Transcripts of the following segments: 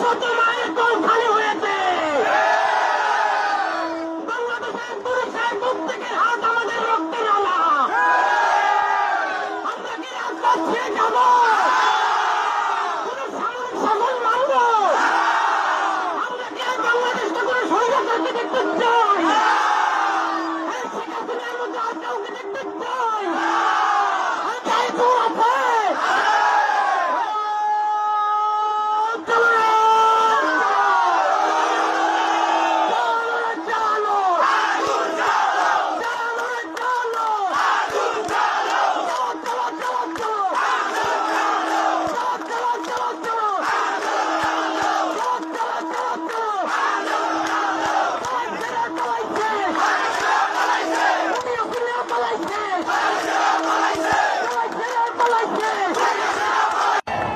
কত মায়ের কোল খালি হয়েছে। বাংলাদেশের পুরুষের প্রত্যেকের হাত আমাদের রক্তে নালা। আমরা কি রাজপথ ছেড়ে যাব? কোন সামরিক শাসন মানব? আমরা কি আর বাংলাদেশকে কোন স্বৈরাচারকে দেখতে চাই? শেখ হাসিনার মধ্যে আর কাউকে দেখতে চাই? তাই তো আছে।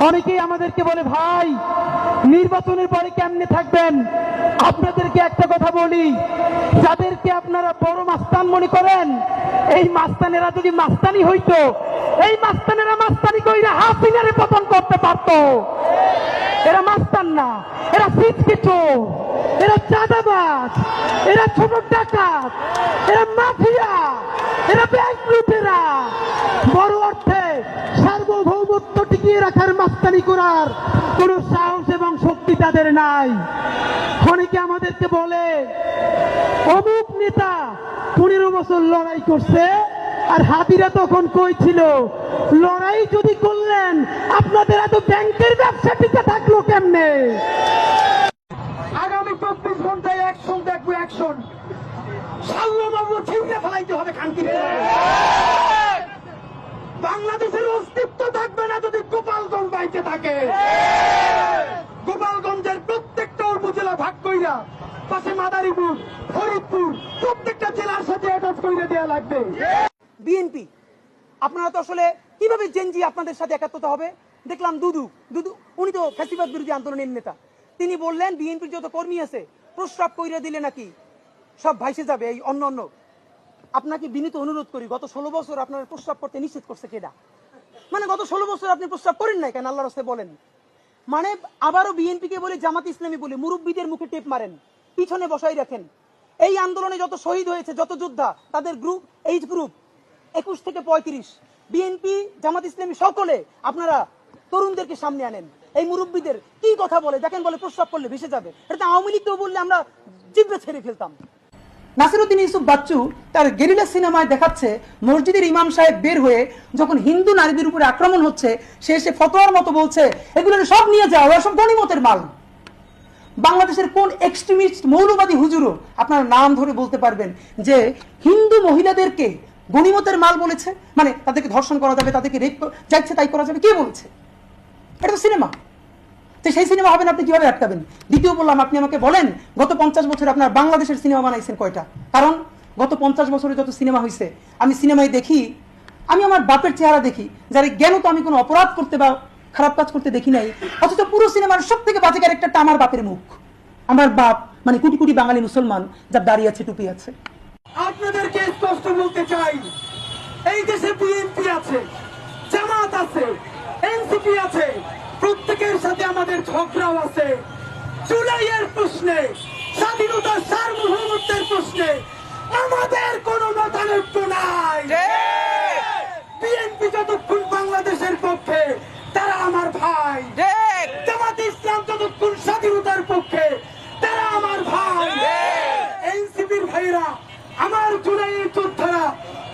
অনেকেই আমাদেরকে বলে, ভাই নির্বাচনের পরে কেমনে থাকবেন? আপনাদেরকে একটা কথা বলি, যাদেরকে আপনারা বড় মাস্তান মনে করেন, এই মাস্তানেরা যদি মাস্তানি হইতো, এই মাস্তানেরা মাস্তানি কইরা হাসিনারে পতন করতে পারত। এরা মাস্তান না, এরা সিটকে চোর, এরা চাঁদাবাজ, এরা ছোট ডাকাত, এরা মাফিয়া, এরা ব্যাংক লুটেরা। বড় অর্থে সার্বভৌমত্ব টিকিয়ে রাখার মাস্তানি করার কোন সাহস এবং শক্তি তাদের নাই। অনেকে আমাদেরকে বলে, অমুক নেতা 15 বছর লড়াই করছে, আর হাতিরা তখন কই ছিল? লড়াই যদি করলেন, আপনাদের এত ব্যাংকের ব্যবসা টিকে থাকলো কেমনে? আগামী 24 ঘন্টায় অ্যাকশন দেখবো, অ্যাকশন। সাল্লাল্লাহু ছিঁড়ে ফেলাইতে হবে খানকির। বাংলাদেশের অস্তিত্ব থাকবে না যদি গোপালগঞ্জ বাইতে থাকে। গোপালগঞ্জের প্রত্যেকটা উপজেলা ভাগ কইরা পাশে মাদারীপুর, ফরিদপুর, প্রত্যেকটা জেলার সাথে অ্যাটাচ করে দেওয়া লাগবে। বিএনপি আপনারা তো আসলে কিভাবে জেনজি আপনাদের সাথে একাত্মতা হবে? দেখলাম দুদু উনি তো ফ্যাসিবাদ বিরোধী আন্দোলনের নেতা, তিনি বললেন বিএনপির যত কর্মী আছে প্রস্রাব কইরা দিলে নাকি সব ভাইসে যাবে এই অন্য অন্য। আপনাকে বিনীত অনুরোধ করি, গত 16 বছর আপনার প্রস্রাব করতে নিষেধ করছে কেডা? মানে গত 16 বছর আপনি প্রস্রাব করেন নাই কেন? আল্লাহর রাস্তায় বলেন। মানে আবারও বিএনপি কে বলে, জামাত ইসলামী বলে মুরব্বীদের মুখে টেপ মারেন, পিছনে বসাই রাখেন। এই আন্দোলনে যত শহীদ হয়েছে, যত যোদ্ধা, তাদের গ্রুপ, এইজ গ্রুপ 21 থেকে 35, বিএনপি, জামাত ইসলামী সকলে আপনারা তরুণদেরকে সামনে আনেন। এই মুরব্বীদের কি কথা বলে দেখেন, বলে প্রস্রাব করলে ভেসে যাবে। এটা আওয়ামী লীগকেও বললে আমরা জিভে ছেড়ে ফেলতাম। নাসিরউদ্দিন ইউসুফ বাচ্চু তার গেরিলা সিনেমায় দেখাচ্ছে, মসজিদের ইমাম সাহেব বের হয়ে যখন হিন্দু নারীদের উপরে আক্রমণ হচ্ছে, সে এসে ফতোয়ার মতো বলছে এগুলো সব নিয়ে যাও, সব গনিমতের মাল। বাংলাদেশের কোন এক্সট্রিমিস্ট মৌলবাদী হুজুরও আপনারা নাম ধরে বলতে পারবেন যে হিন্দু মহিলাদেরকে গনিমতের মাল বলেছে? মানে তাদেরকে ধর্ষণ করা যাবে, তাদেরকে রেপ যাচ্ছে তাই করা যাবে, কে বলেছে? এটা তো সিনেমা। তো সেই সিনেমা হবে না, আপনি কিভাবে আটকাবেন? দ্বিতীয় বললাম, আপনি আমাকে বলেন গত 50 বছরে আপনার বাংলাদেশের সিনেমা বানাইছেন কয়টা? কারণ গত 50 বছরে যত সিনেমা হয়েছে, আমি সিনেমায় দেখি, আমি আমার বাপের চেহারা দেখি, যার জ্ঞান তো আমি কোনো অপরাধ করতে বা খারাপ কাজ করতে দেখি নাই, অথচ পুরো সিনেমার সব থেকে বাজে ক্যারেক্টারটা আমার বাপের মুখ। আমার বাপ মানে কোটি কোটি বাঙালি মুসলমান, যার দাড়ি আছে, টুপি আছে। আপনাদেরকে স্পষ্ট বলতে চাই, এই দেশে বিএনপি আছে, জামাত আছে, এনসিপি আছে, প্রত্যেকের সাথে আমাদের ঝগড়াও আছে। জুলাইয়ের প্রশ্নে, স্বাধীনতার সার্বভৌমত্বের প্রশ্নে আমাদের কোনো মতানৈক্য নাই। বিএনপি যতক্ষণ বাংলাদেশের পক্ষে, তারা আমার ভাই। জামাত ইসলাম যতক্ষণ স্বাধীনতার পক্ষে, তারা আমার ভাই। এনসিপির ভাইরা, আমার জুলাইয়ের যোদ্ধারা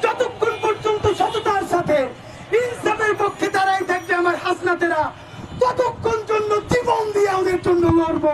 যতক্ষণ পর্যন্ত সততার সাথে ইনসাফের পক্ষে তারাই থাকবে, আমার হাসনাতেরা ততক্ষণ জন্য জীবন দিয়ে ওদের জন্য লড়বো।